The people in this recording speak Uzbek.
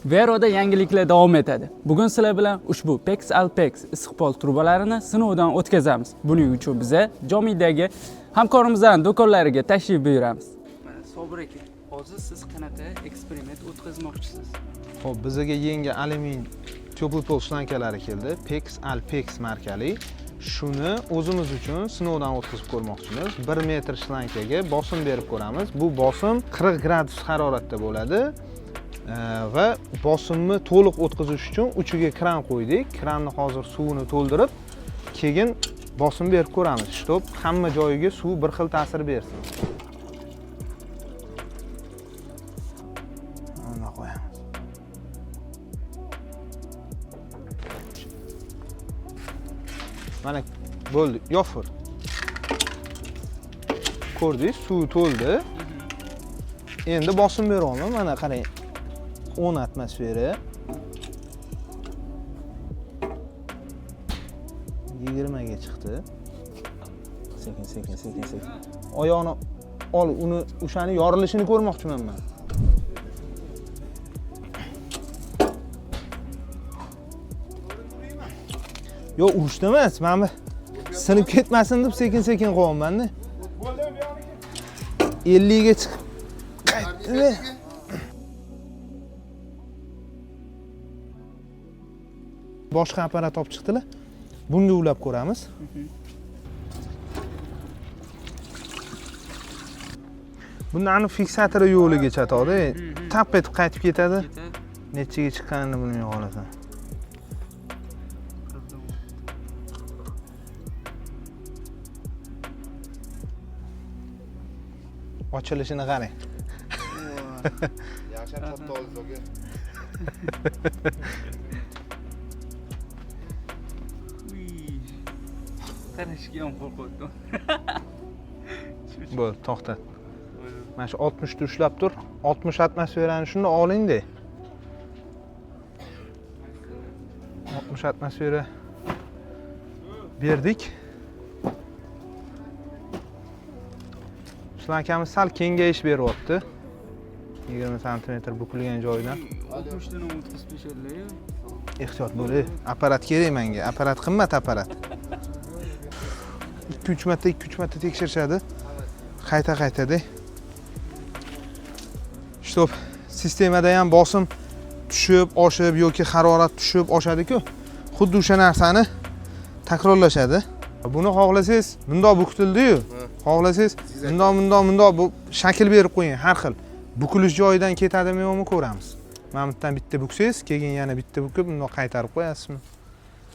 Veroda yangiliklar davom etadi. Bugun sizlar bilan ushbu PEX Alpex issiqpol turbalarini sinovdan o'tkazamiz. Buning uchun biz Jomidagi hamkorimizning do'konlariga tashrif buyuramiz. Sobir aka, hozir siz qanaqa eksperiment o'tkazmoqchisiz? Xo'p, bizga yangi alyumin teplый pol shlankalari keldi. PEX Alpex markali. Shuni o'zimiz uchun sinovdan o'tkazib ko'rmoqchimiz. 1 metr shlankaga bosim berib ko'ramiz. Bu bosim 40 gradus haroratda bo'ladi. Va bosimni to'liq o'tkazish uchun uchiga kran qo'ydik. Kranni hozir suvini to'ldirib, keyin bosim berib ko'ramiz. Shtop hamma joyiga suv bir xil ta'sir bersin. Mana qo'yamiz. Mana bo'ldi, yopir. Ko'rdingiz, suv to'ldi. Endi bosim beryapman. Mana qarang. 10 atmosfera. 20 ga chiqdi. Sekin. Oyoqni ol, uni o'shani yorilishini ko'rmoqchiman men. Yo'q, urishda emas, mana sinib ketmasin deb sekin qo'yaman-da. 50 ga chiqib qaytdi. Boshqa apparat olib chiqdilar. Bunga ulab ko'ramiz. Bunda aniq fiksatori yo'liga chatadi. Tap etib qaytib ketadi. Nechaga chiqqanini bilmay qolasan. Ochilishini qarang. Yaxshi katta olsoga. Qarashga ham qo'rqdim. Bo'l, to'xtat. Mana shu 60 ta ushlab tur. 60 atmosferani shunda oling-da. 60 atmosfera berdik. Shlankamiz sal kengayish beryapti. 20 sm bukilgan joyidan. 60 dan o'tkazib beshirlar. Ehtiyot bo'l. Apparat kerak menga. Apparat qimmat apparat. 2-3 marta tekshirishadi. Qayta-qaytada. Shtop sistemada ham bosim tushib, oshib yoki harorat tushib, oshadi-ku. Xuddi o'sha narsani takrorlashadi. Buni xohlasangiz bundoq bukitildi-yu. Xohlasangiz bundoq bu shakl berib qo'ying, har xil. Bukilish joyidan ketadimi yo'qmi ko'ramiz. Mana bu yerdan bitta buksangiz, keyin yana bitta bukib, bundoq qaytarib qo'yasizmi?